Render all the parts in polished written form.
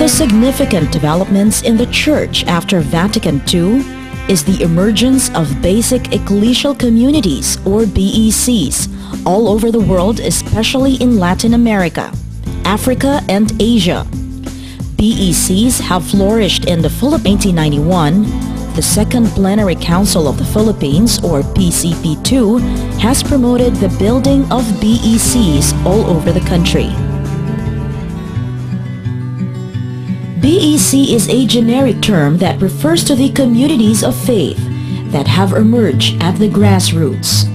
the significant developments in the Church after Vatican II is the emergence of basic ecclesial communities, or BECs, all over the world, especially in Latin America, Africa, and Asia. BECs have flourished in the Philippines. 1991, the Second Plenary Council of the Philippines, or PCP2, has promoted the building of BECs all over the country. BEC is a generic term that refers to the communities of faith that have emerged at the grassroots.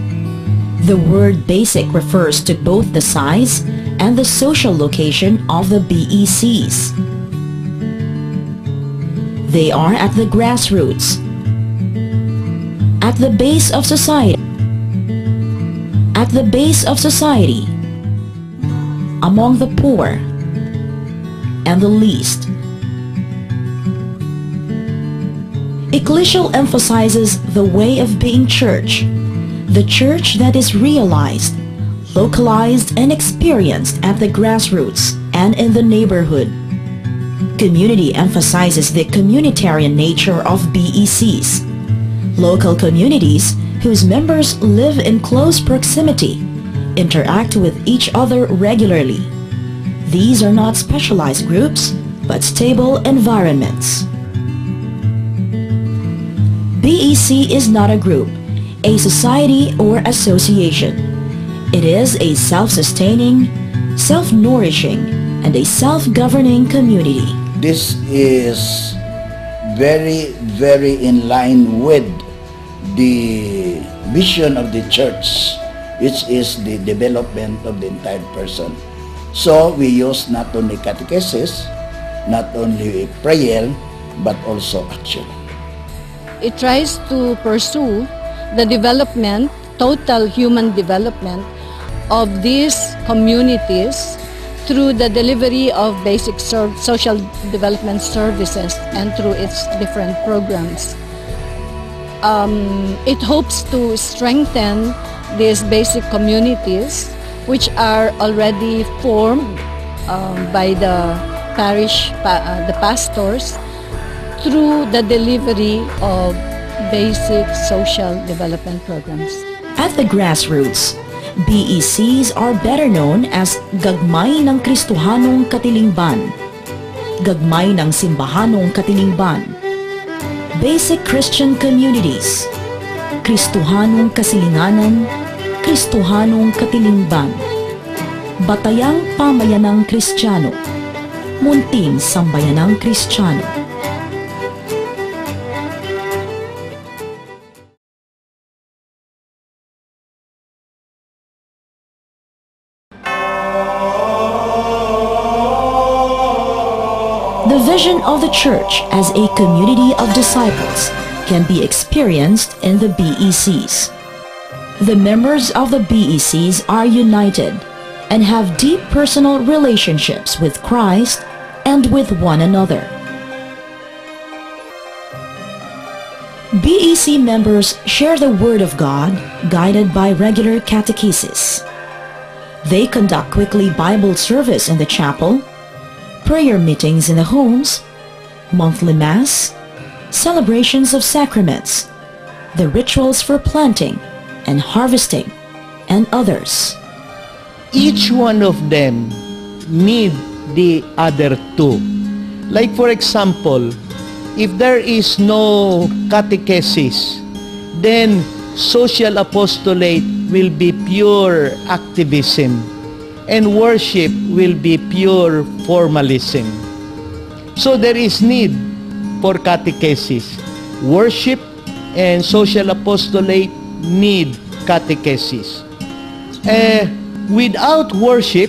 The word basic refers to both the size and the social location of the BECs. They are at the grassroots, at the base of society, among the poor and the least. Ecclesial emphasizes the way of being church, the church that is realized, localized, and experienced at the grassroots and in the neighborhood. Community emphasizes the communitarian nature of BECs, local communities whose members live in close proximity, interact with each other regularly. These are not specialized groups, but stable environments. BEC is not a group, a society or association. It is a self-sustaining, self-nourishing, and a self-governing community. This is very, very in line with the vision of the church, which is the development of the entire person. So we use not only catechesis, not only prayer, but also action. It tries to pursue the development, total human development of these communities through the delivery of basic social development services and through its different programs. It hopes to strengthen these basic communities, which are already formed by the parish, the pastors, through the delivery of basic social development programs. At the grassroots, BECs are better known as Gagmay ng Kristohanong Katilingban, Gagmay ng Simbahanong Katilingban, Basic Christian Communities, Kristohanong Kasilinganan, Kristohanong Katilingban, Batayang Pamayanang Kristiyano, Munting Sambayanang Kristiyano. The vision of the Church as a community of disciples can be experienced in the BECs. The members of the BECs are united and have deep personal relationships with Christ and with one another. BEC members share the Word of God, guided by regular catechesis. They conduct weekly Bible service in the chapel, prayer meetings in the homes, monthly Mass, celebrations of sacraments, the rituals for planting and harvesting, and others. Each one of them need the other two. Like for example, if there is no catechesis, then social apostolate will be pure activism, and worship will be pure formalism. So there is need for catechesis. Worship and social apostolate need catechesis. Without worship,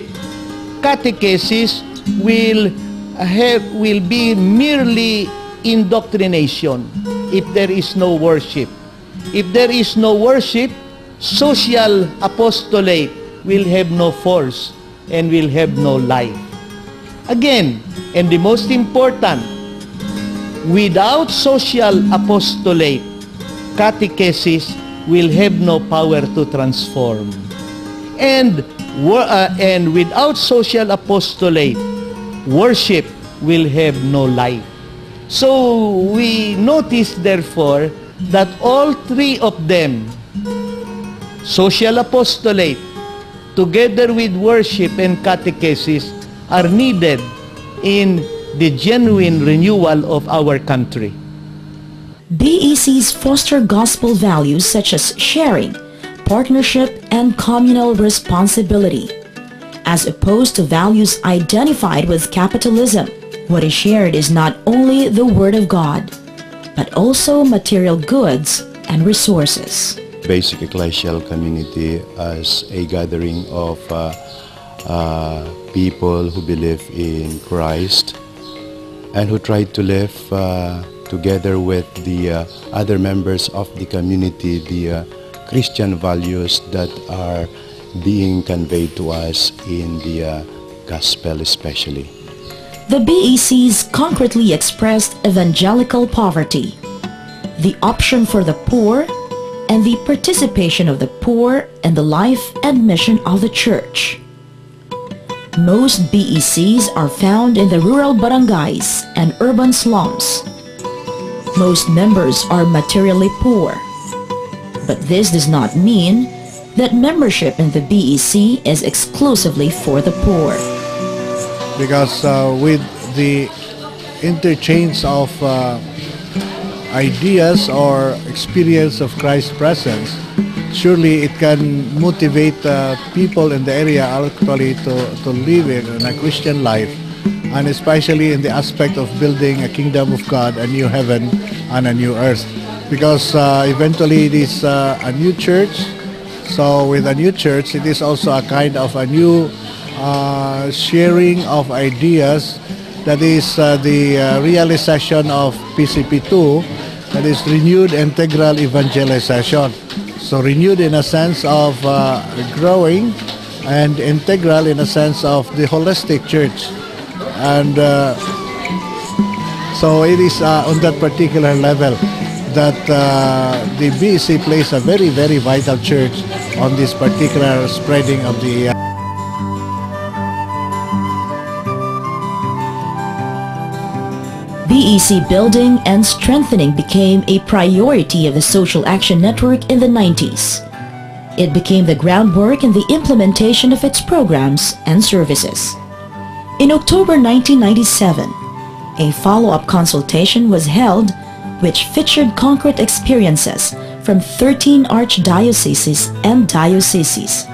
catechesis will be merely indoctrination if there is no worship. If there is no worship, social apostolate will have no force and will have no life. Again, and the most important, without social apostolate, catechesis will have no power to transform. And without social apostolate, worship will have no life. So we notice therefore that all three of them, social apostolate, together with worship and catechesis, are needed in the genuine renewal of our country. BECs foster gospel values such as sharing, partnership, and communal responsibility, as opposed to values identified with capitalism. What is shared is not only the Word of God, but also material goods and resources. Basic ecclesial community as a gathering of people who believe in Christ and who try to live together with the other members of the community, the Christian values that are being conveyed to us in the gospel especially. The BECs concretely expressed evangelical poverty, the option for the poor, and the participation of the poor in the life and mission of the church. Most BECs are found in the rural barangays and urban slums. Most members are materially poor, but this does not mean that membership in the BEC is exclusively for the poor. Because with the interchange of ideas or experience of Christ's presence, surely it can motivate people in the area actually to live in a Christian life, and especially in the aspect of building a kingdom of God, a new heaven and a new earth. Because eventually it is a new church, so with a new church it is also a kind of a new sharing of ideas, that is the realization of PCP2, that is renewed integral evangelization. So renewed in a sense of growing, and integral in a sense of the holistic church. And so it is on that particular level that the BEC plays a very, very vital church on this particular spreading of the BEC building and strengthening became a priority of the Social Action Network in the 90s. It became the groundwork in the implementation of its programs and services. In October 1997, a follow-up consultation was held which featured concrete experiences from 13 archdioceses and dioceses.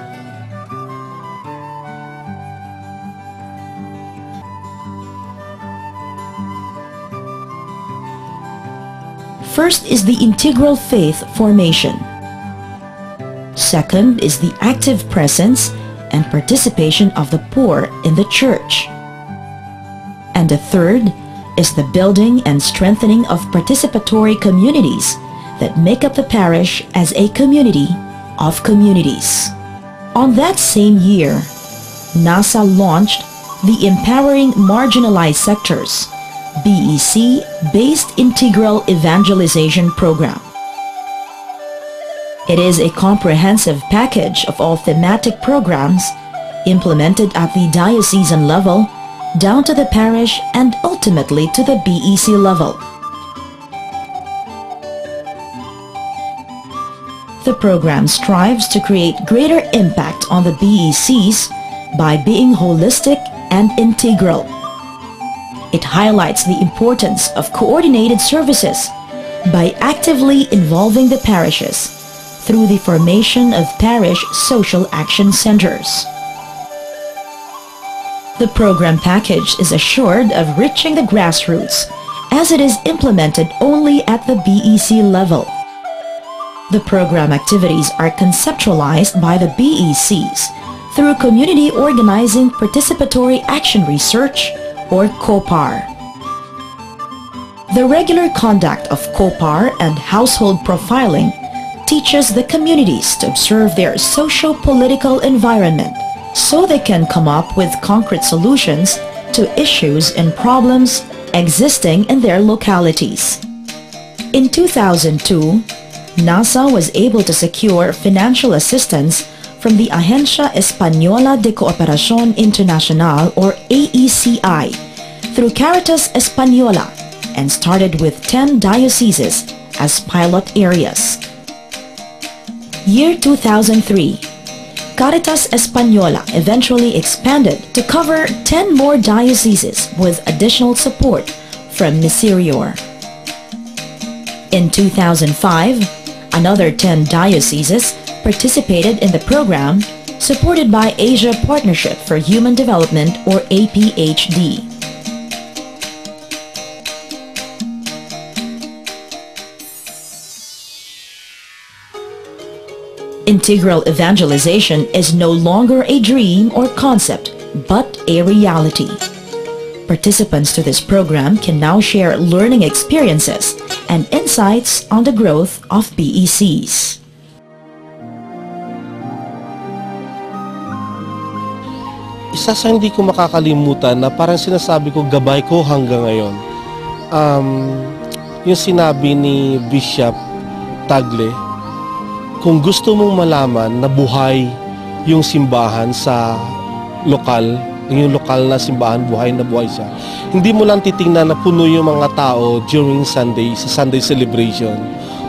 First is the integral faith formation. Second is the active presence and participation of the poor in the church. And the third is the building and strengthening of participatory communities that make up the parish as a community of communities. On that same year, NASA launched the Empowering Marginalized Sectors BEC-based Integral Evangelization Program. It is a comprehensive package of all thematic programs implemented at the diocesan level down to the parish and ultimately to the BEC level. The program strives to create greater impact on the BECs by being holistic and integral. It highlights the importance of coordinated services by actively involving the parishes through the formation of parish social action centers. The program package is assured of reaching the grassroots as it is implemented only at the BEC level. The program activities are conceptualized by the BECs through Community Organizing Participatory Action Research, or COPAR. The regular conduct of COPAR and household profiling teaches the communities to observe their socio-political environment so they can come up with concrete solutions to issues and problems existing in their localities. In 2002, NASA was able to secure financial assistance from the Agencia Española de Cooperación Internacional, or AECI, through Caritas Española and started with 10 dioceses as pilot areas. Year 2003, Caritas Española eventually expanded to cover 10 more dioceses with additional support from Miserior. In 2005, another 10 dioceses participated in the program supported by Asia Partnership for Human Development, or APHD. Integral evangelization is no longer a dream or concept, but a reality. Participants to this program can now share learning experiences and insights on the growth of BECs. Isa sa hindi ko makakalimutan na parang sinasabi ko gabay ko hanggang ngayon. Yung sinabi ni Bishop Tagle, kung gusto mong malaman na buhay yung simbahan sa lokal, yung lokal na simbahan, buhay na buhay siya, hindi mo lang titingnan na puno yung mga tao during Sunday, sa Sunday celebration,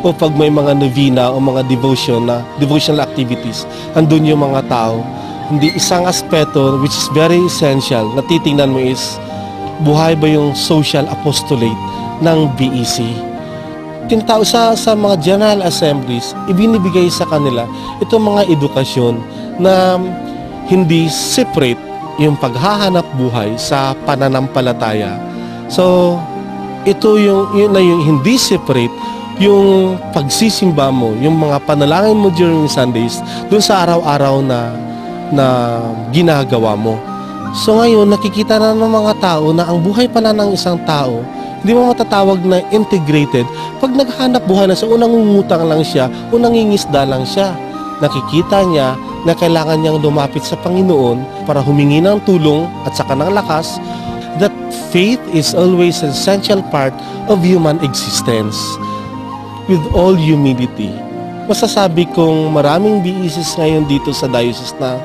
o pag may mga novena o mga devotional activities, andun yung mga tao. Hindi, isang aspeto which is very essential na titingnan mo is buhay ba yung social apostolate ng BEC. Tinatawag sa mga general assemblies, ibinibigay sa kanila itong mga edukasyon na hindi separate yung paghahanap buhay sa pananampalataya. So, ito yung hindi separate yung pagsisimba mo, yung mga panalangin mo during Sundays, dun sa araw-araw na ginagawa mo. So ngayon, nakikita na ng mga tao na ang buhay pala ng isang tao, hindi mo matatawag na integrated pag naghanap buhay na sa unang ngungutang lang siya o nangingisda lang siya. Nakikita niya na kailangan niyang lumapit sa Panginoon para humingi ng tulong at saka ng lakas. That faith is always an essential part of human existence. With all humility, masasabi kong maraming BECs ngayon dito sa diocese na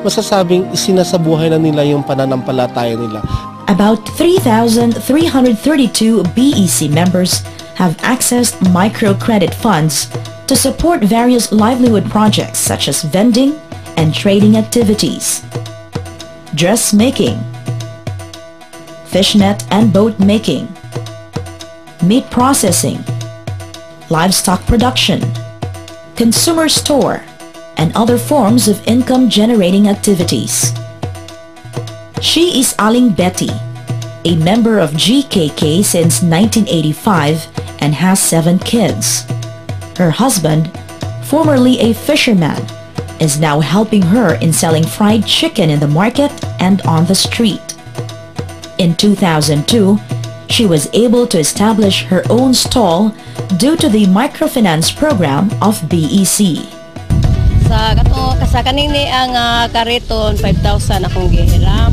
masasabing isinasabuhay na nila yung pananampalataya nila. About 3,332 BEC members have accessed microcredit funds to support various livelihood projects such as vending and trading activities, dressmaking, fishnet and boat making, meat processing, livestock production, consumer store, and other forms of income-generating activities. She is Aling Betty, a member of GKK since 1985 and has 7 kids. Her husband, formerly a fisherman, is now helping her in selling fried chicken in the market and on the street. In 2002, she was able to establish her own stall due to the microfinance program of BEC. Sa kanini ang kariton 5,000 akong gihiram.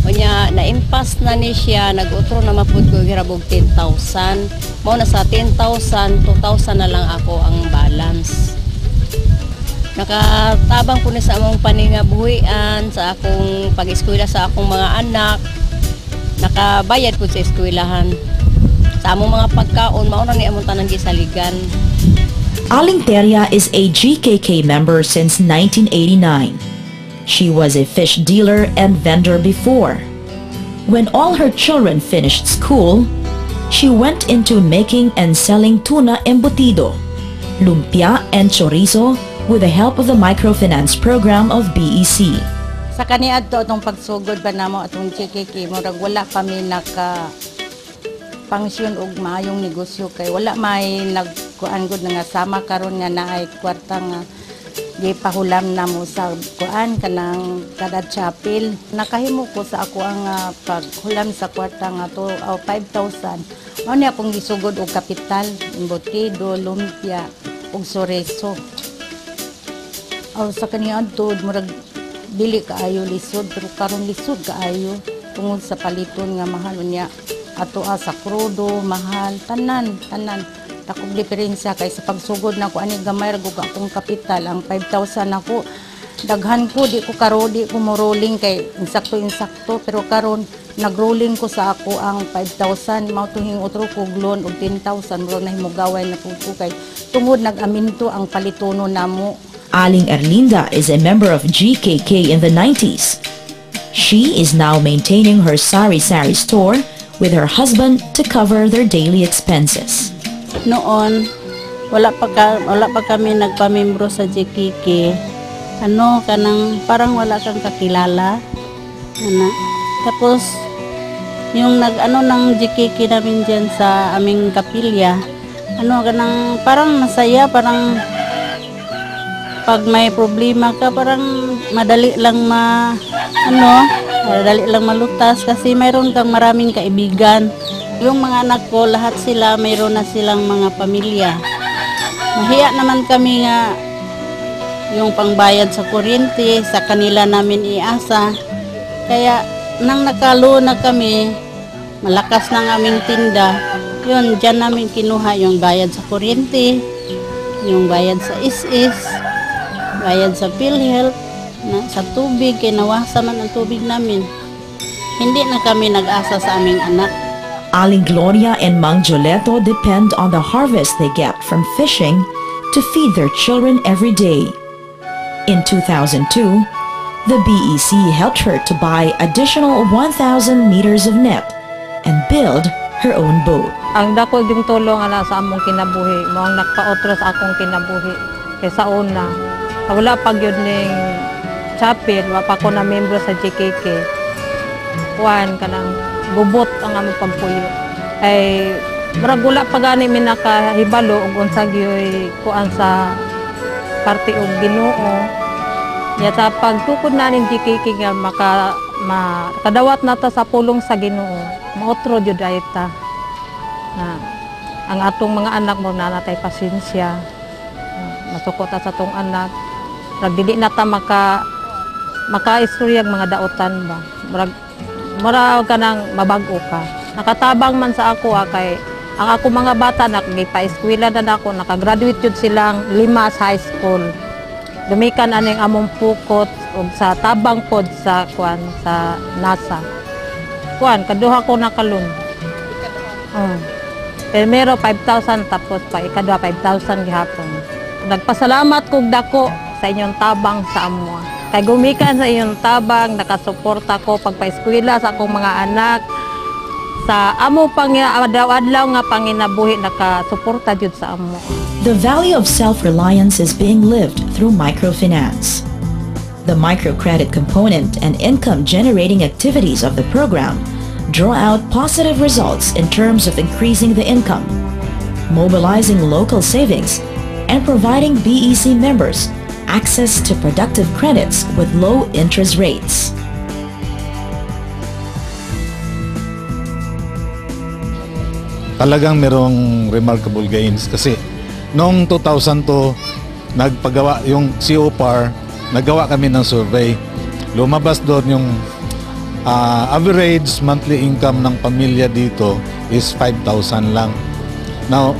Unya na-impas na ni siya, nag-utro na mapud ko hirabog 10,000. Mao na sa 10,000, 2,000 na lang ako ang balance. Nakatabang ko ni sa among paningabuhian, sa akong pag-eskwela sa akong mga anak. Nakabayad ko sa eskwelahan. Sa among mga pagkaon, mao na ni among tanang gisaligan. Aling Teria is a GKK member since 1989. She was a fish dealer and vendor before. When all her children finished school, she went into making and selling tuna embutido, lumpia and chorizo with the help of the microfinance program of BEC. Sa kaniadto atong pagsugod ba namo atong GKK, murag wala kami naka pangsyon og maayong negosyo kay wala may nagkuan gud nga sama karon nga naay kwarta nga gipahulam na mo sa kuan kanang kada chapel. Nakahimo ko sa ako ang paghulam sa kwarta nga to 5,000. Mao ni akong gisugod og kapital, embutido, lumpia ug chorizo. Sa kaniadto murag dili kaayo lisod pero karon lisod kaayo tungod sa paliton nga mahal unya ato sa krudo mahal tanan takog diferensya kay sa pagsugod nako ani gamay ra gug akong kapital ang 5,000 nako daghan ko di ko mo rolling kay insakto pero karon nagrolling ko sa ako ang 5,000 mao tuhing otro kog loan og 10,000 murag nahimugaway na pud ko kay tungod nag-aminto ang palitono namo. Aling Erlinda is a member of GKK in the 90s. She is now maintaining her sari-sari store with her husband to cover their daily expenses. Noon wala pa kami nagpamembro sa GKK. Kanang parang wala kang kakilala. Tapos yung ng GKK namin dyan sa aming kapilya, kanang parang masaya, parang pag may problema ka, parang madali lang madali lang malutas kasi mayroon kang maraming kaibigan. Yung mga anak ko, lahat sila mayroon na silang mga pamilya. Mahiya naman kami nga yung pangbayad sa kuryente, sa kanila namin iasa. Kaya nang nakalo na kami, malakas ng aming tinda, yun, dyan namin kinuha yung bayad sa kuryente, yung bayad sa is-is, bayad sa PhilHealth, sa tubig, kinawasan man ang tubig namin. Hindi na kami nag-asa sa aming anak. Aling Gloria and Mang Joleto depend on the harvest they get from fishing to feed their children every day. In 2002, the BEC helped her to buy additional 1,000 meters of net and build her own boat. Ang dako yung tulong sa among kinabuhi, mo ang nagpaotro sa akong kinabuhi. Kaysa una, wala pag yun ning chapel, wala pa ko na membro sa GKK. Kuan kanang gubot ang among pagpuyo. Ay murag wala pa gani mi nakahibalo og unsa gyoy kuan sa parte og Ginoo. Yata pagtukod na ning GKK nga makadawat nata sa pulong sa Ginoo, maotro jud ayta na ang atong mga anak mo na natay pasensya, masukot sa atong anak, rag dili nata maka-istoryag mga daotan ba, mura ka nang mabag-o ka. Nakatabang man sa ako kay ang ako mga bata nagpa-eskwela na ako, nakagraduate jud silang 5 sa high school. Dumikan aning among pukot ug sa tabang pod sa sa NASA. Kaduha ko nakalun. Primero 5,000 tapos pa ikaduha 5,000 gihapon. Nagpasalamat kog dako sa inyong tabang sa amo. Kay gumikan sa inyong tabang nakasuporta ko pagpa-eskwela sa akong mga anak. Sa amo pang adlaw nga panginabuhi nakasuporta jud sa amo. The value of self-reliance is being lived through microfinance. The microcredit component and income-generating activities of the program draw out positive results in terms of increasing the income, mobilizing local savings, and providing BEC members access to productive credits with low interest rates. Talagang merong remarkable gains kasi noong 2002 nagpagawa yung COPAR, nagawa kami ng survey. Lumabas doon yung average monthly income ng pamilya dito is 5,000 lang. Now,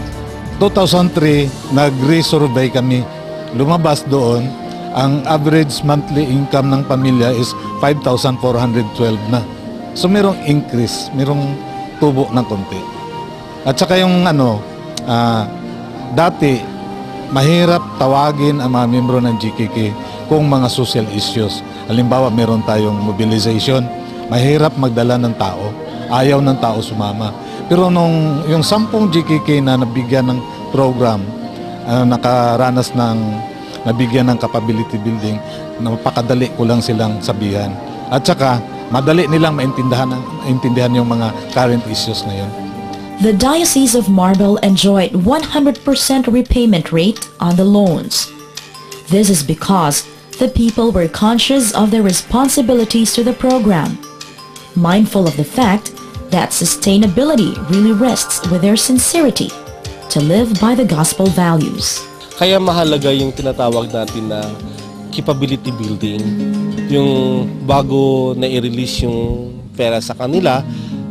2003 nag-resurvey kami. Lumabas doon ang average monthly income ng pamilya is 5,412 na. So merong increase, merong tubo ng konti. At saka yung dati mahirap tawagin ang mga miyembro ng GKK kung mga social issues. Halimbawa, meron tayong mobilization, mahirap magdala ng tao, ayaw ng tao sumama. Pero nung yung 10 GKK na nabigyan ng program, nakaranas ng nabigyan ng capability building, napakadali ko lang silang sabihan. At saka, madali nilang maintindihan yung mga current issues na yun. The Diocese of Marble enjoyed 100% repayment rate on the loans. This is because the people were conscious of their responsibilities to the program, mindful of the fact that sustainability really rests with their sincerity to live by the gospel values. Kaya mahalaga yung tinatawag natin na capability building. Yung bago na i-release yung pera sa kanila,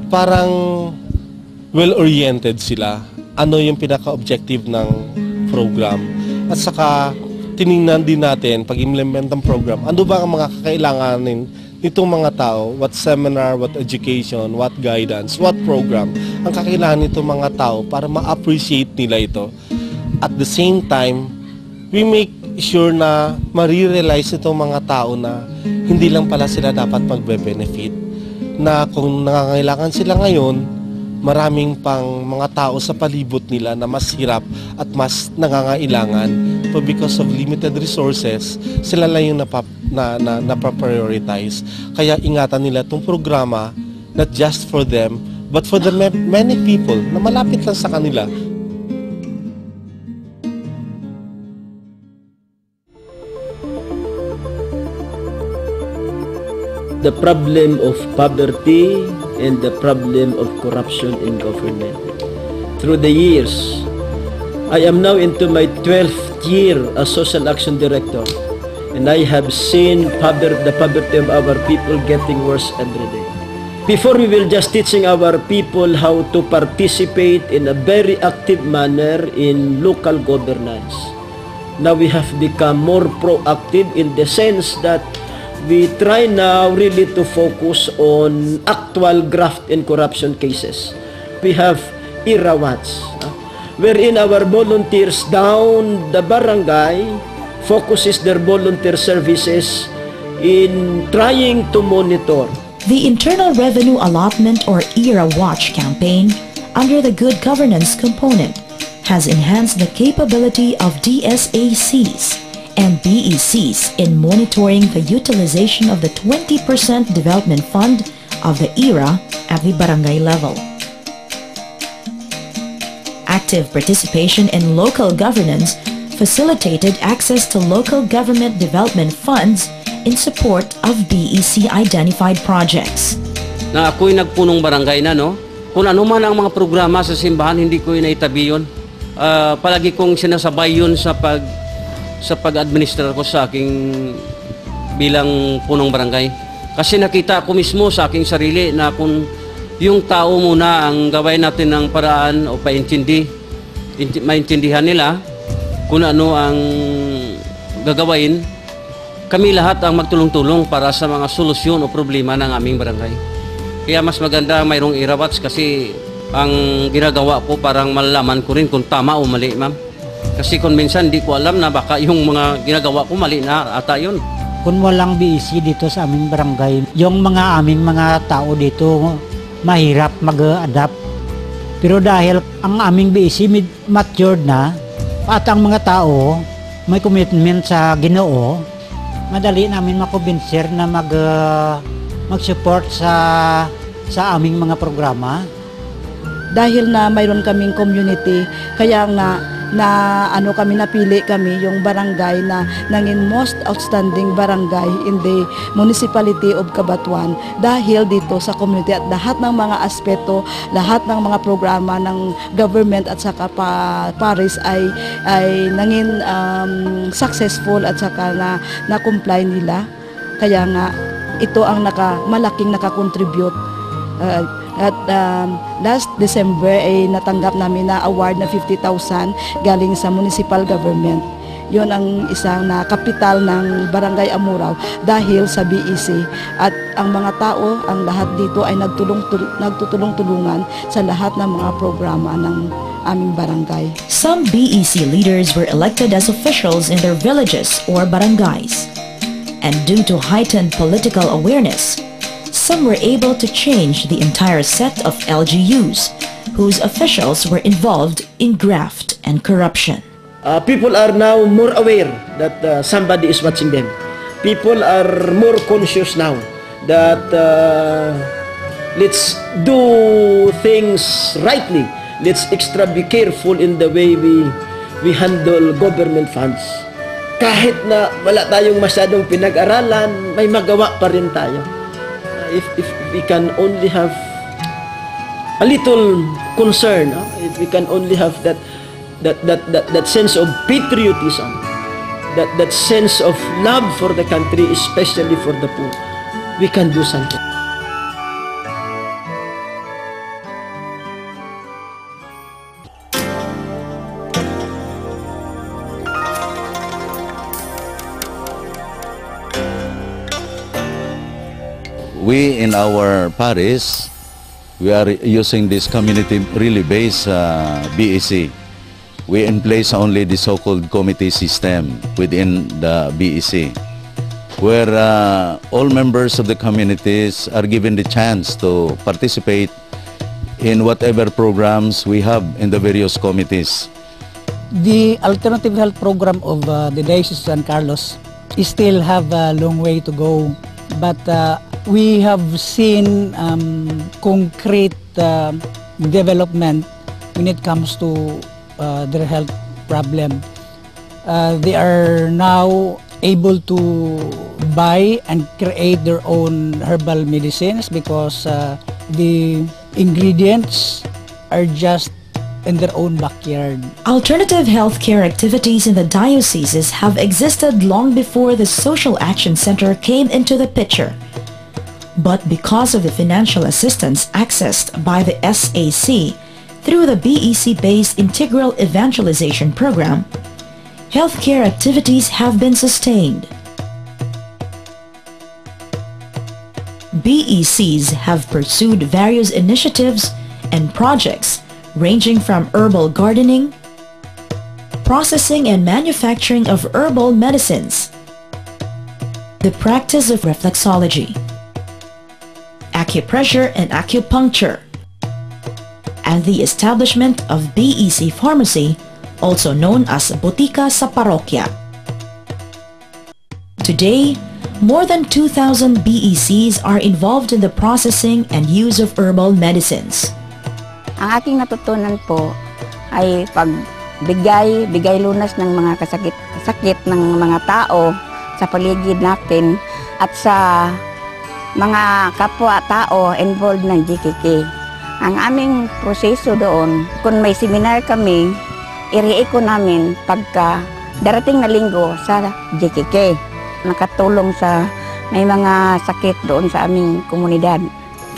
parang well-oriented sila. Ano yung pinaka-objective ng program. At saka, tiningnan din natin, pag-implement ng program, ano ba ang mga kakailanganin nitong mga tao, what seminar, what education, what guidance, what program ang kakailangan nitong mga tao para ma-appreciate nila ito. At the same time, we make sure na marirealize itong mga tao na hindi lang pala sila dapat magbe-benefit. Na kung nangangailangan sila ngayon, maraming pang mga tao sa palibot nila na mas hirap at mas nangangailangan. But because of limited resources, sila lang yung napaprioritize. Kaya ingatan nila itong programa, not just for them, but for the many people na malapit lang sa kanila. The problem of poverty and the problem of corruption in government. Through the years, I am now into my 12th year as Social Action Director, and I have seen the poverty of our people getting worse every day. Before, we will just teaching our people how to participate in a very active manner in local governance. Now we have become more proactive in the sense that we try now really to focus on actual graft and corruption cases. We have IRA Watch, wherein our volunteers down the barangay focuses their volunteer services in trying to monitor. The Internal Revenue Allotment or IRA Watch campaign, under the Good Governance component, has enhanced the capability of DSACs and BECs in monitoring the utilization of the 20% development fund of the IRA at the barangay level. Active participation in local governance facilitated access to local government development funds in support of BEC-identified projects. Na ako'y nagpunong barangay na, no? Kung ano man ang mga programa sa simbahan, hindi ko inaitabi yun. Palagi kong sinasabay yun sa pag-administrar ko sa aking bilang punong barangay. Kasi nakita ko mismo sa aking sarili na kung yung tao muna ang gawin natin ng paraan o maintindihan nila kung ano ang gagawin, kami lahat ang magtulong-tulong para sa mga solusyon o problema ng aming barangay. Kaya mas maganda mayroong IRA Watch kasi ang ginagawa ko parang malalaman ko rin kung tama o mali, ma'am. Kasi kung minsan di ko alam na baka yung mga ginagawa ko mali na ata yun. Kung walang BEC dito sa aming barangay, yung aming mga tao dito mahirap mag-adapt. Pero dahil ang aming BEC matured na, at ang mga tao may commitment sa Ginoo, madali namin makumbinser na mag-support sa aming mga programa. Dahil na mayroon kaming community, kaya nga napili kami yung barangay na nanging most outstanding barangay in the municipality of Cabanatuan dahil dito sa community at lahat ng mga aspeto, lahat ng mga programa ng government at saka paris ay nanging successful at saka na-comply nila. Kaya nga ito ang malaking nakakontribute. At last December ay natanggap namin na award na 50,000 galing sa municipal government. Yon ang isang kapital ng Barangay Amuraw dahil sa BEC. At ang mga tao, ang lahat dito ay nagtutulong-tulungan sa lahat ng mga programa ng aming barangay. Some BEC leaders were elected as officials in their villages or barangays. And due to heightened political awareness, some were able to change the entire set of LGUs, whose officials were involved in graft and corruption. People are now more aware that somebody is watching them. People are more conscious now that let's do things rightly. Let's extra be careful in the way we handle government funds. Kahit na wala tayong masyadong pinag-aralan, may magawa pa rin tayo. If we can only have a little concern, if we can only have that sense of patriotism, that sense of love for the country, especially for the poor, we can do something. we in our parish, we are using this community really based BEC. We in place only the so-called committee system within the BEC, where all members of the communities are given the chance to participate in whatever programs we have in the various committees. The alternative health program of the Diocese of San Carlos still have a long way to go, but we have seen concrete development when it comes to their health problem. They are now able to buy and create their own herbal medicines because the ingredients are just in their own backyard. Alternative healthcare activities in the dioceses have existed long before the Social Action Center came into the picture. But because of the financial assistance accessed by the SAC through the BEC-based Integral Evangelization Program, healthcare activities have been sustained. BECs have pursued various initiatives and projects ranging from herbal gardening, processing and manufacturing of herbal medicines, the practice of reflexology, acupressure and acupuncture, and the establishment of BEC Pharmacy, also known as Botika sa Parokya. Today, more than 2,000 BECs are involved in the processing and use of herbal medicines. Ang aking natutunan po ay pagbigay lunas ng mga kasakit ng mga tao sa paligid natin at sa mga kapwa-tao involved ng GKK. Ang aming proseso doon, kung may seminar kami, iri-echo namin pagka darating na linggo sa GKK. Nakatulong sa may mga sakit doon sa aming komunidad.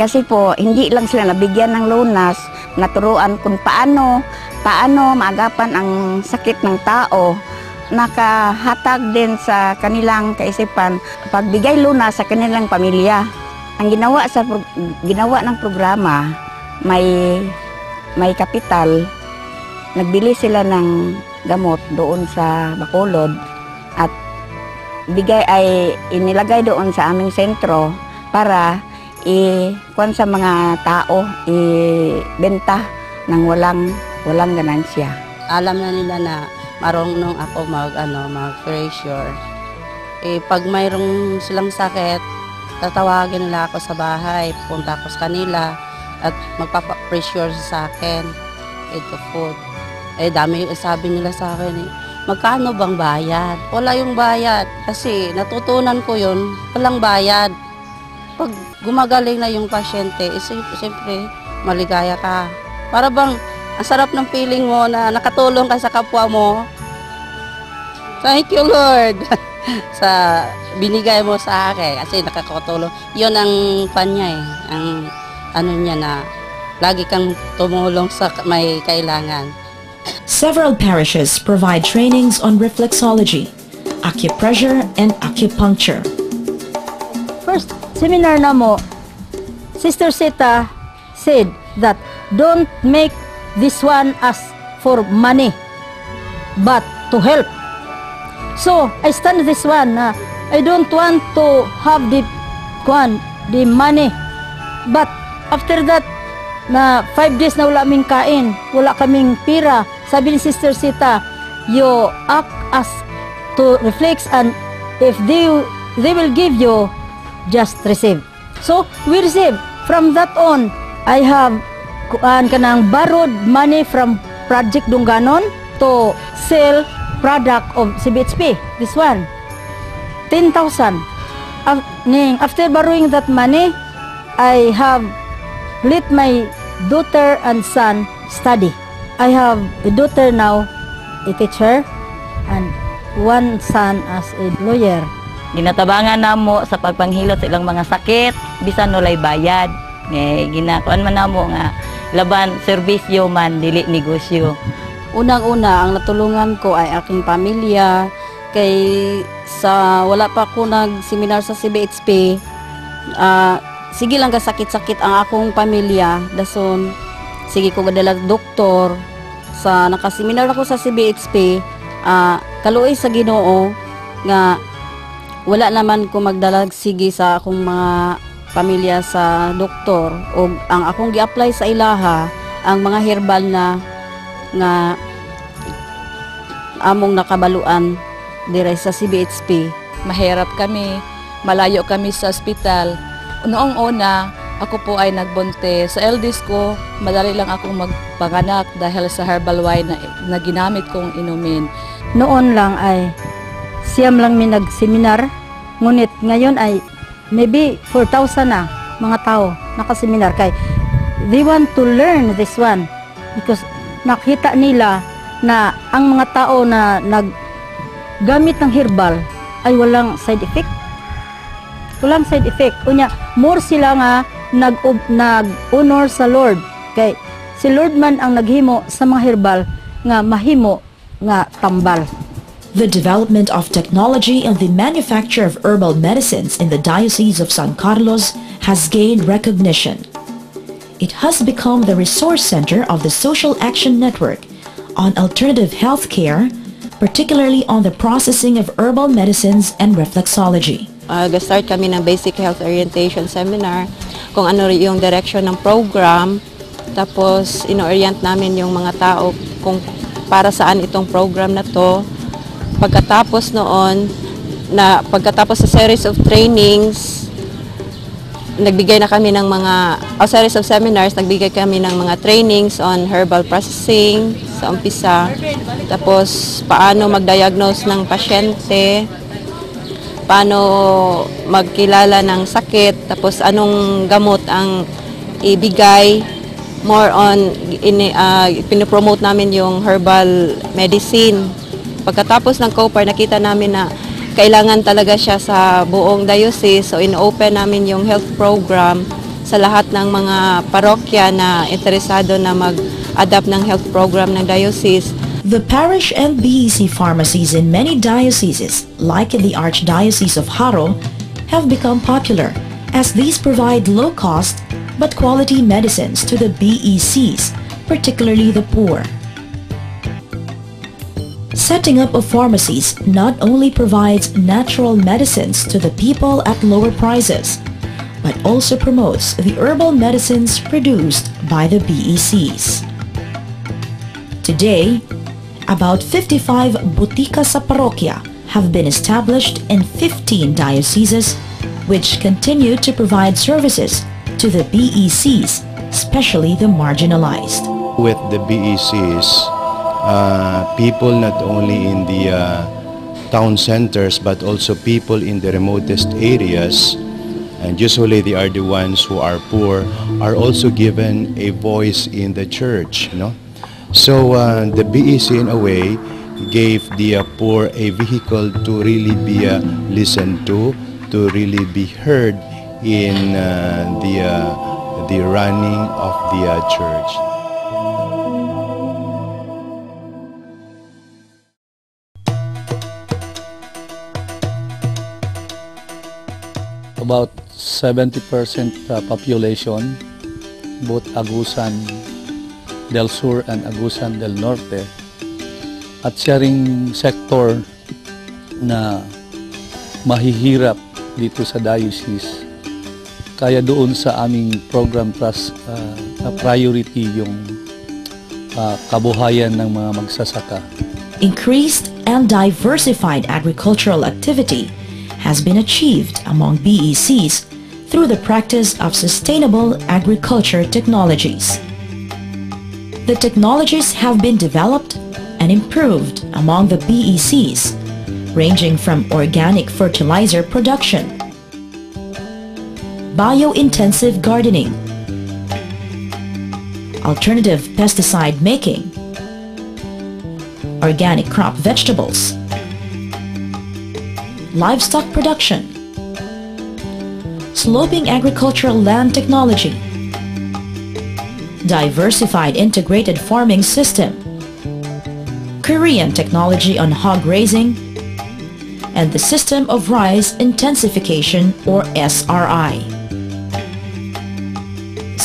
Kasi po, hindi lang sila nabigyan ng lunas, naturuan kung paano maagapan ang sakit ng tao, nakahatag din sa kanilang kaisipan, pagbigay lunas sa kanilang pamilya. Ang ginawa ng programa, may kapital, nagbili sila ng gamot doon sa Bacolod at inilagay doon sa aming sentro para kuwan sa mga tao, ibenta ng walang ganansya. Alam na nila na marunong ako mag-pressure. Pag mayroong silang sakit, tatawagin nila ako sa bahay, punta ako sa kanila at magpapa-pressure sa akin. Ito food. Dami sabi nila sa akin magkano bang bayad? Wala yung bayad kasi natutunan ko yun, walang bayad. Pag gumagaling na yung pasyente, siyempre maligaya ka. Para bang ang sarap ng feeling mo na nakatulong ka sa kapwa mo. Thank you, Lord, sa binigay mo sa akin kasi nakakatulong. Yun ang kanya ang ano niya na lagi kang tumulong sa may kailangan. Several parishes provide trainings on reflexology, acupressure, and acupuncture. First seminar na mo, Sister Sita said that don't make this one as for money, but to help. So I stand this one. I don't want to have the money, but after that, na 5 days na wala kaming kain, wala kaming pira. Sabi ni Sister Sita, you act as to reflex and if they will give you, just receive. So, we receive. From that on, I have kanang borrowed money from Project Dunganon to sell product of CBHP. This one, 10,000. After borrowing that money, I have let my daughter and son study. I have a daughter now, a teacher, and one son as a lawyer. Ginatabangan namo sa pagpanghilot sa ilang mga sakit, bisan walay bayad. Ginakuan man namo nga laban serbisyo man dili negosyo. Unang-una, ang natulungan ko ay aking pamilya. Kay wala pa ako nag-seminar sa CBHP, sige lang ka sakit-sakit ang akong pamilya, dason sige ko gadala doktor sa nakaseminar ako sa CBHP, kaluoy sa Ginoo nga wala naman ko magdalag sige sa akong mga pamilya sa doktor, o ang akong gi-apply sa ilaha ang mga herbal na nga among nakabaluan dire sa CBHP. Mahirap kami, malayo kami sa ospital. Noong una, ako po ay nagbunte. Sa eldest ko, madali lang akong magpanganak dahil sa herbal wine na ginamit kong inumin. Noon lang ay siyam lang mi nag-seminar, ngunit ngayon ay maybe 4,000 na mga tao nakaseminar kay they want to learn this one because nakita nila na ang mga tao na naggamit ng herbal ay walang side effect. Walang side effect. Unya, more sila nga nag-honor sa Lord. Kay si Lord man ang naghimo sa mga herbal nga mahimo nga tambal. The development of technology and the manufacture of herbal medicines in the Diocese of San Carlos has gained recognition. It has become the resource center of the Social Action Network on alternative health care, particularly on the processing of herbal medicines and reflexology. Start kami ng Basic Health Orientation Seminar, kung ano yung direction ng program, tapos ino-orient namin yung mga tao kung para saan itong program na to. Pagkatapos sa series of trainings, nagbigay na kami ng series of seminars, nagbigay kami ng mga trainings on herbal processing sa umpisa. Tapos, paano mag-diagnose ng pasyente, paano magkilala ng sakit, tapos anong gamot ang ibigay. More on, pinopromote namin yung herbal medicine. Pagkatapos ng COPAR, nakita namin na kailangan talaga siya sa buong diocese, so in-open namin yung health program sa lahat ng mga parokya na interesado na mag-adapt ng health program ng diocese. The parish and BEC pharmacies in many dioceses, like in the Archdiocese of Haro, have become popular as these provide low-cost but quality medicines to the BECs, particularly the poor. Setting up of pharmacies not only provides natural medicines to the people at lower prices, but also promotes the herbal medicines produced by the BECs. Today, about 55 butika sa parokya have been established in 15 dioceses, which continue to provide services to the BECs, especially the marginalized. With the BECs, people not only in the town centers but also people in the remotest areas, and usually they are the ones who are poor, are also given a voice in the church, no? So the BEC in a way gave the poor a vehicle to really be listened to really be heard in the running of the church. About 70% population, both Agusan del Sur and Agusan del Norte, at siya ring sector na mahihirap dito sa diocese. Kaya doon sa aming program trust, priority yung kabuhayan ng mga magsasaka. Increased and diversified agricultural activity has been achieved among BECs through the practice of sustainable agriculture technologies. The technologies have been developed and improved among the BECs, ranging from organic fertilizer production, bio-intensive gardening, alternative pesticide making, organic crop vegetables, livestock production, sloping agricultural land technology, diversified integrated farming system, Korean technology on hog raising, and the system of rice intensification or SRI.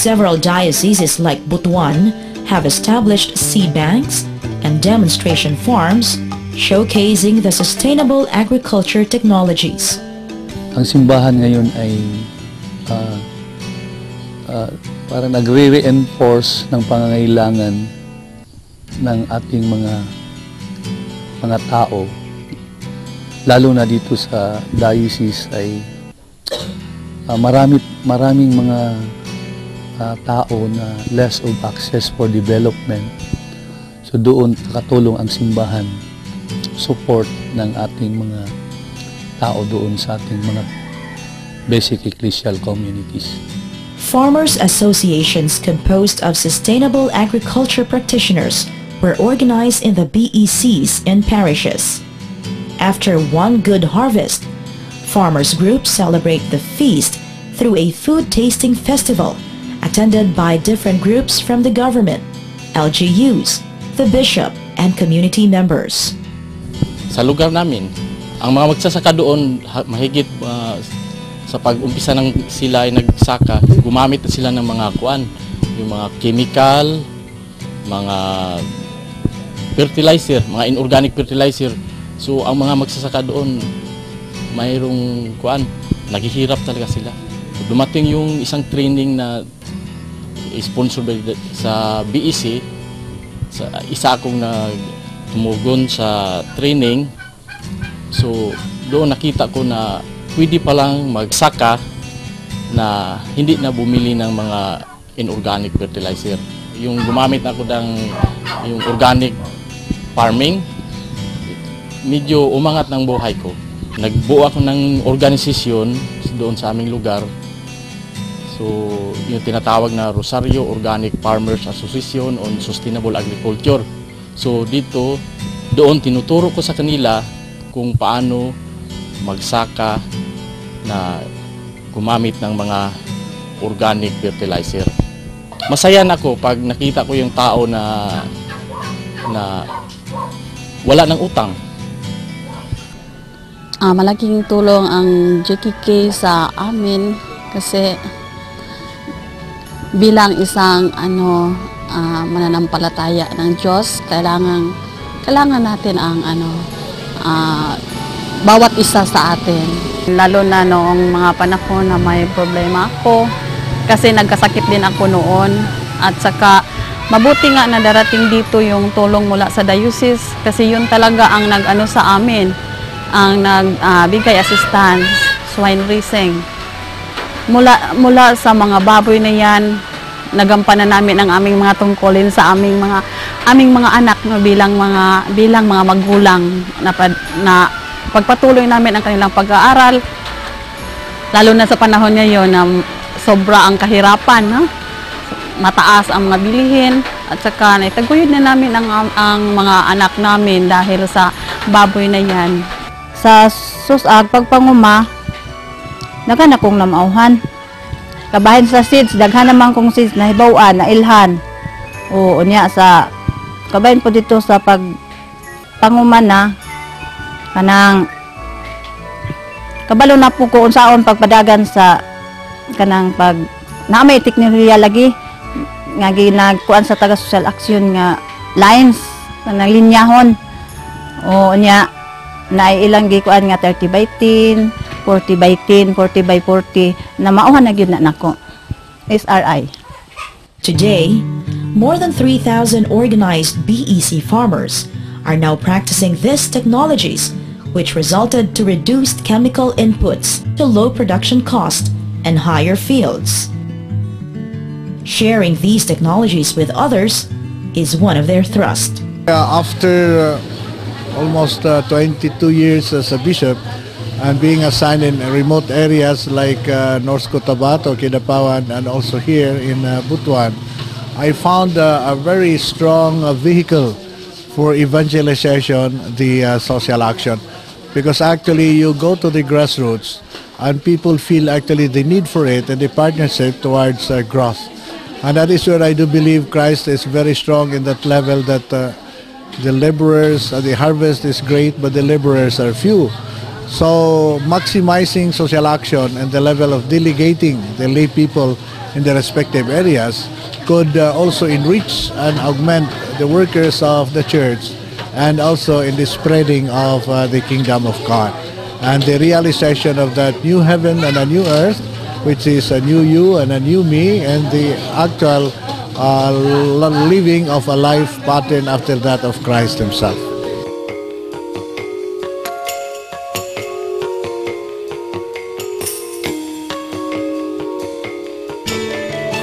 Several dioceses like Butuan have established seed banks and demonstration farms showcasing the sustainable agriculture technologies. Ang simbahan ngayon ay parang nagre-reinforce ng pangangailangan ng ating mga tao, lalo na dito sa diocese ay maraming mga tao na less of access for development. So doon katulong ang simbahan, support ng ating mga tao doon sa ating mga basic ecclesial communities. Farmers' associations composed of sustainable agriculture practitioners were organized in the BECs in parishes. After one good harvest, farmers' groups celebrate the feast through a food tasting festival attended by different groups from the government, LGUs, the bishop, and community members. Sa lugar namin, ang mga magsasaka doon mahigit sa pag-umpisa ng sila ay nagsaka, gumamit na sila ng mga yung mga chemical, mga fertilizer, mga inorganic fertilizer. So ang mga magsasaka doon mayroong naghihirap talaga sila. So, dumating yung isang training na sponsored sa BEC, isa akong tumugon sa training. So doon nakita ko na pwede palang magsaka na hindi na bumili ng mga inorganic fertilizer. Yung gumamit ako yung organic farming, medyo umangat ng buhay ko. Nagbuo ako ng organisasyon doon sa aming lugar. So, yung tinatawag na Rosario Organic Farmers Association on Sustainable Agriculture. So, doon tinuturo ko sa kanila kung paano magsaka na gumamit ng mga organic fertilizer. Masaya na ako pag nakita ko yung tao na wala ng utang. Malaking tulong ang JKK sa amin kasi bilang isang mananampalataya ng Diyos, kailangan natin ang bawat isa sa atin. Lalo na noong mga panahon na may problema ako kasi nagkasakit din ako noon at saka mabuti nga na darating dito yung tulong mula sa diocese kasi yun talaga ang nag-ano sa amin, ang nagbigay assistance, swine raising. Mula sa mga baboy na yan, nagampanan namin ang aming mga tungkulin sa aming mga anak no, bilang mga magulang na pagpatuloy namin ang kanilang pag-aaral, lalo na sa panahon ngayon na sobra ang kahirapan, no? Mataas ang mga bilihin at saka naitaguyod na namin ang mga anak namin dahil sa baboy na yan. Sa susag pagpanguma, daghan akong namauhan. Kabahin sa seeds, daghan naman kong seeds na hibawaan, na ilhan. O unya sa kabahin po dito sa pagpanguma na kanang kabalo na po ko unsaon pagpadagan sa kanang pag naamay teknolohiya lagi nga ginagkuan sa taga social action nga lines na linyahon o nya na ilang gikuan nga 30 by 10, 40 by 10, 40 by 40 na mauhan na gyud na nako SRI. Today, more than 3,000 organized BEC farmers are now practicing these technologies, which resulted to reduced chemical inputs, to low production cost, and higher fields. Sharing these technologies with others is one of their thrusts. After almost 22 years as a bishop and being assigned in remote areas like North Cotabato, Kidapawan, and also here in Butuan, I found a very strong vehicle for evangelization, the social action. Because actually you go to the grassroots and people feel actually the need for it and the partnership towards growth. And that is where I do believe Christ is very strong in that level that the laborers, the harvest is great, but the laborers are few. So maximizing social action and the level of delegating the lay people in the respective areas could also enrich and augment the workers of the church, and also in the spreading of the kingdom of God. And the realization of that new heaven and a new earth, which is a new you and a new me, and the actual living of a life pattern after that of Christ himself.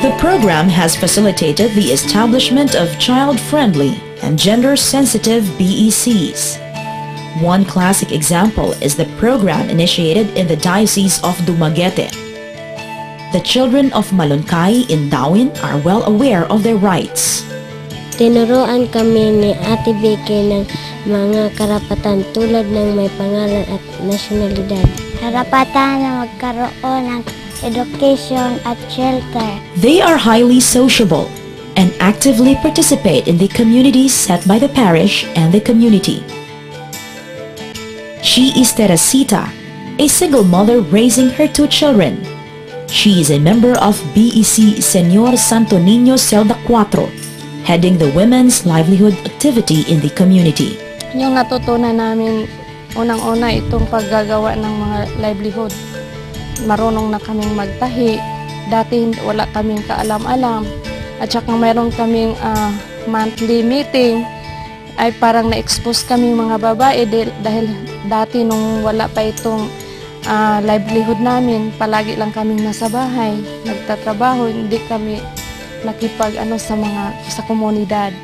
The program has facilitated the establishment of child-friendly and gender-sensitive BECs. One classic example is the program initiated in the Diocese of Dumaguete. The children of Malunkay in Dawin are well aware of their rights. Tinuruan kami ni Ate Vicky ng mga karapatan tulad ng may pangalan at nasyonalidad. Karapatan na magkaroon ng education at shelter. They are highly sociable and actively participate in the communities set by the parish and the community. She is Teresita, a single mother raising her 2 children. She is a member of BEC Señor Santo Niño Celda 4, heading the women's livelihood activity in the community. Yung natutunan namin unang-una itong paggagawa ng mga livelihood. Marunong na kaming magtahi. Dati wala kaming kaalam-alam. At saka mayroon kaming monthly meeting. Ay parang na-expose kami mga babae dahil dati nung wala pa itong livelihood namin, palagi lang kaming nasa bahay, nagtatrabaho, hindi kami nakipag sa komunidad.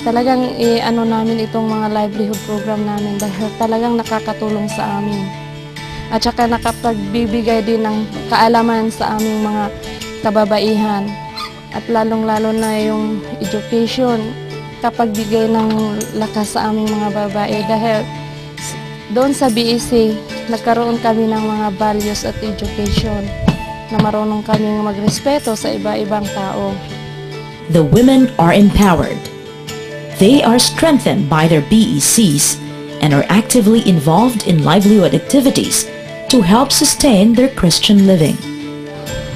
Talagang namin itong mga livelihood program namin dahil talagang nakakatulong sa amin. At saka nakapagbibigay din ng kaalaman sa aming mga kababaihan. At lalong-lalo na yung education, kapagbigay ng lakas sa aming mga babae dahil doon sa BEC, nagkaroon kami ng mga values at education na marunong kaming magrespeto sa iba-ibang tao. The women are empowered. They are strengthened by their BECs and are actively involved in livelihood activities to help sustain their Christian living.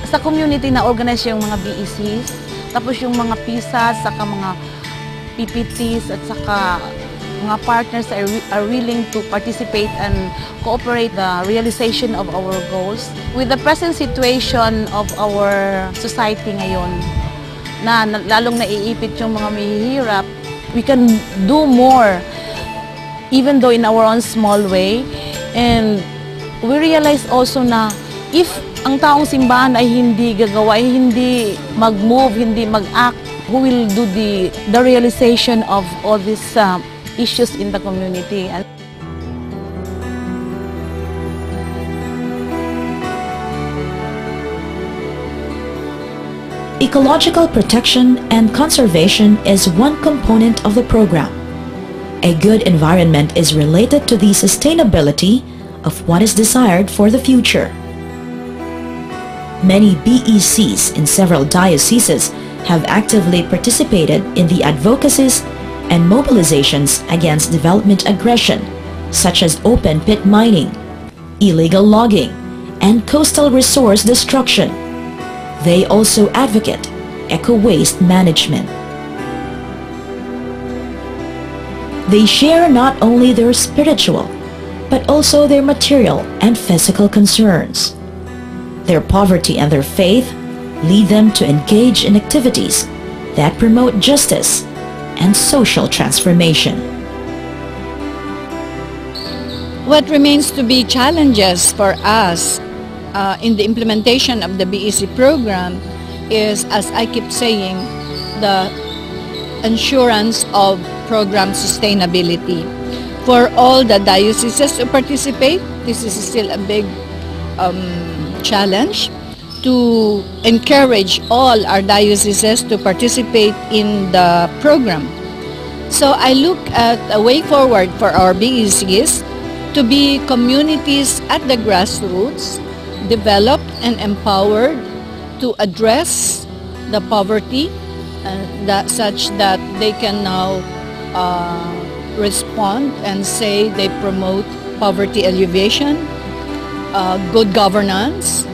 Sa community na organize yung mga BECs, tapos yung mga PISAs, saka mga PPTs at saka mga partners are willing to participate and cooperate the realization of our goals. With the present situation of our society ngayon, na lalong naiipit yung mga mahihirap, we can do more even though in our own small way. And we realize also na if ang taong simbahan ay hindi gagawa, ay hindi mag-move, hindi mag-act, who will do the realization of all these issues in the community. Ecological protection and conservation is one component of the program. A good environment is related to the sustainability of what is desired for the future. Many BECs in several dioceses have actively participated in the advocacies and mobilizations against development aggression, such as open pit mining, illegal logging, and coastal resource destruction. They also advocate eco-waste management. They share not only their spiritual, but also their material and physical concerns. Their poverty and their faith lead them to engage in activities that promote justice and social transformation. What remains to be challenges for us in the implementation of the BEC program is, as I keep saying, the assurance of program sustainability. For all the dioceses to participate, this is still a big challenge to encourage all our dioceses to participate in the program. So I look at a way forward for our BECs to be communities at the grassroots, developed and empowered to address the poverty, such that they can now respond and say they promote poverty alleviation, good governance,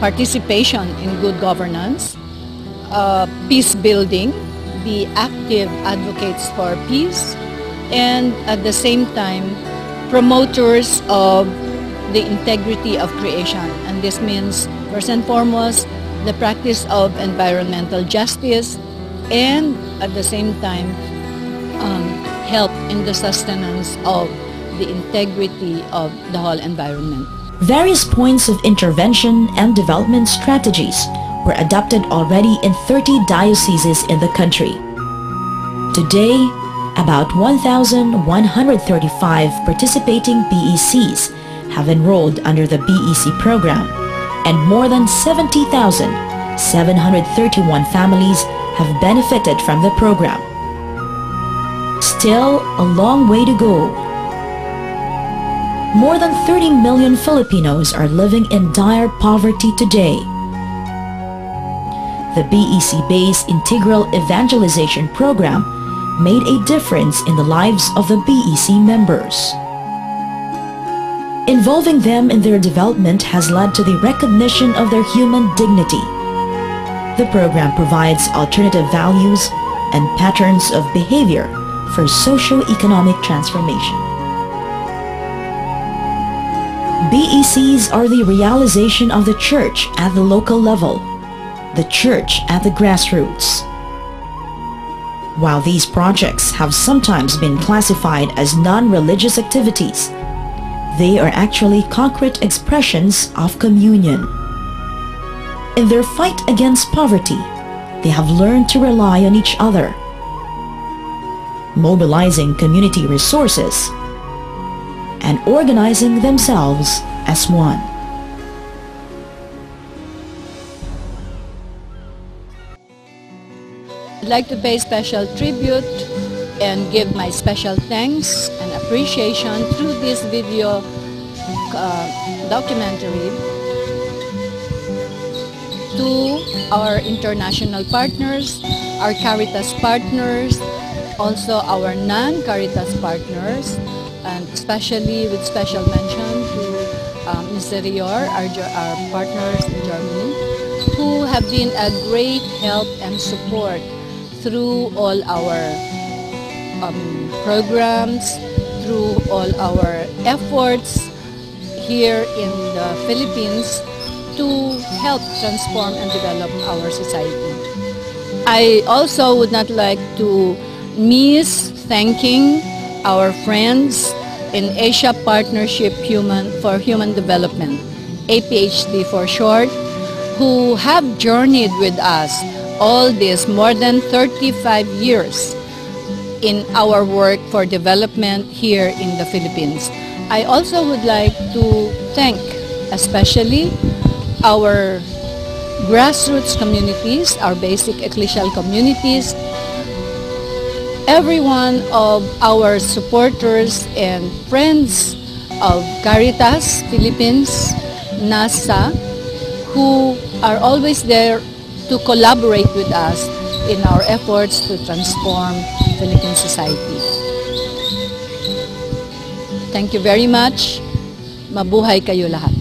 participation in good governance, peace building, be active advocates for peace, and at the same time, promoters of the integrity of creation. And this means, first and foremost, the practice of environmental justice, and at the same time, help in the sustenance of the integrity of the whole environment. Various points of intervention and development strategies were adopted already in 30 dioceses in the country. Today, about 1,135 participating BECs have enrolled under the BEC program, and more than 70,731 families have benefited from the program. Still a long way to go. More than 30 million Filipinos are living in dire poverty today. The BEC-based Integral Evangelization Program made a difference in the lives of the BEC members. Involving them in their development has led to the recognition of their human dignity. The program provides alternative values and patterns of behavior for socio-economic transformation. BECs are the realization of the church at the local level, the church at the grassroots. While these projects have sometimes been classified as non-religious activities, they are actually concrete expressions of communion. In their fight against poverty, they have learned to rely on each other, mobilizing community resources, and organizing themselves as one. I'd like to pay special tribute and give my special thanks and appreciation through this video documentary to our international partners, our Caritas partners, also our non-Caritas partners, and especially with special mention to Miserior, our partners in Germany, who have been a great help and support through all our programs, through all our efforts here in the Philippines to help transform and develop our society. I also would not like to miss thanking our friends in Asia Partnership for Human Development, APHD for short, who have journeyed with us all this more than 35 years in our work for development here in the Philippines. I also would like to thank especially our grassroots communities, our basic ecclesial communities, every one of our supporters and friends of Caritas Philippines, NASA, who are always there to collaborate with us in our efforts to transform Philippine society. Thank you very much. Mabuhay kayo lahat.